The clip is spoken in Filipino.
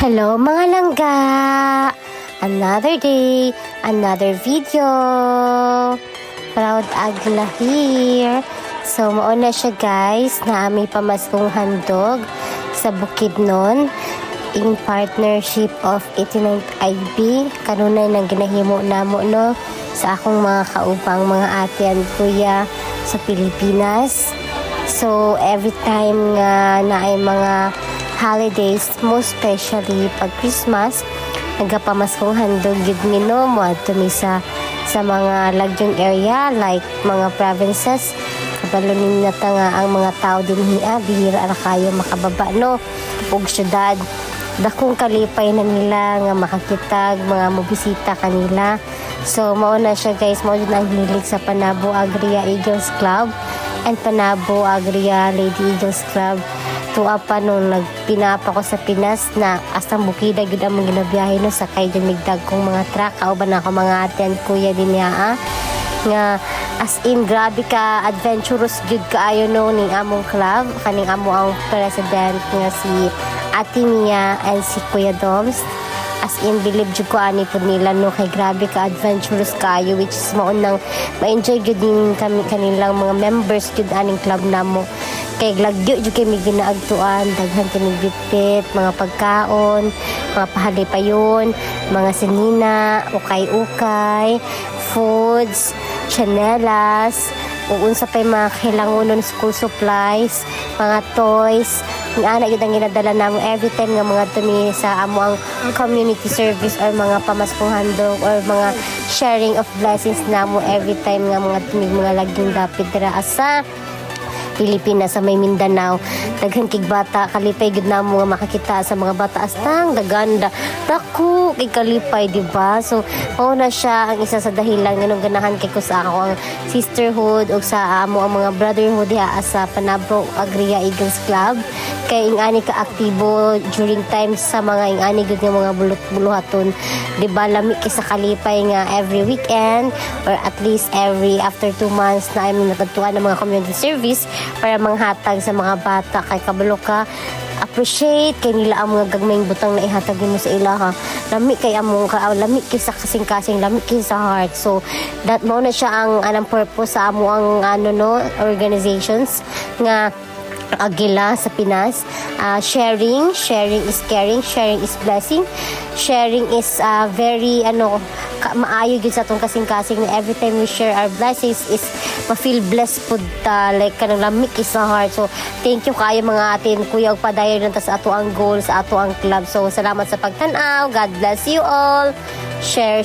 Hello mga langga! Another day, another video. Proud Agla here. So mauna siya guys na may pamaskong handog sa Bukidnon in partnership of 89th IB. Kanunay nang ginahimo namo no sa akong mga kaupang mga ate and kuya sa Pilipinas. So every time nga na ay mga holidays, most especially pag Christmas, nagapamaskong handog gid mi no mo adto mi sa mga lagyong area like mga provinces. Kabalunin na ta nga ang mga tao din hiya bihira ra kayo makababa no ug syudad. Dakong kalipay na nila nga makakitag mga mobisita kanila. So mao na siya guys, mao na hilig sa Panabo Agria Eagles Club and Panabo Agria Lady Eagles Club. Tuwa pa nung nagpinapa ko sa Pinas na asang bukida gid ang mga ginabiyahe no sakay dyan migdag kong mga truck kauban ako mga ate and kuya din niya nga as in grabe ka adventurous gud kaayo no ning among club kaning amo ang president nga si Ate Mia and si Kuya Doms. As in believe jud ko ani pud nila no kay grabe ka adventurous kaayo which is mao nang ma-enjoy gud din kami kanilang mga members jud aning club namo. Kay lagyo jud kay mi ginaagtuan daghan kami bitbit mga pagkaon, mga pahalipayon, mga sinina, ukay-ukay, foods, chanelas, unsa pay mga kailangonon school supplies, mga toys. Ana gyud ang ginadala namo every time nga mga tumi sa amo ang community service or mga pamaskong handog or mga sharing of blessings namo every time nga mga tumi mga lagyong dapit dira asa Pilipinas sa may Mindanao. Daghan kig bata kalipay gud namo nga makakita sa mga bata astang daganda dako kay kalipay di ba? So mao na siya ang isa sa dahilan nganong ganahan kay ko sa ako ang sisterhood ug sa amo ang mga brotherhood diha sa Panabo Agria Eagles Club kay ingani ka aktibo during times sa mga ingani gud nga mga bulot-buluhaton di ba lami kay sa kalipay nga every weekend or at least every after 2 months na ay natagtuan ng mga community service para manghatag sa mga bata kay kabalo ka appreciate kay nila ang mga gagmayng butang na ihatag mo sa ilaha lami kay among lami kay sa kasing-kasing lami kay sa heart. So that mo na siya ang anang purpose sa amo ang organizations nga Agila sa Pinas. Sharing is caring, sharing is blessing, sharing is very maayo gyud sa atong kasing-kasing na every time we share our blessings is ma-feel blessed pud ta like kanang lamig sa heart. So thank you kayo mga atin kuya ug padayon ta sa ato ang goal sa ato ang club. So salamat sa pagtan-aw. God bless you all. Share.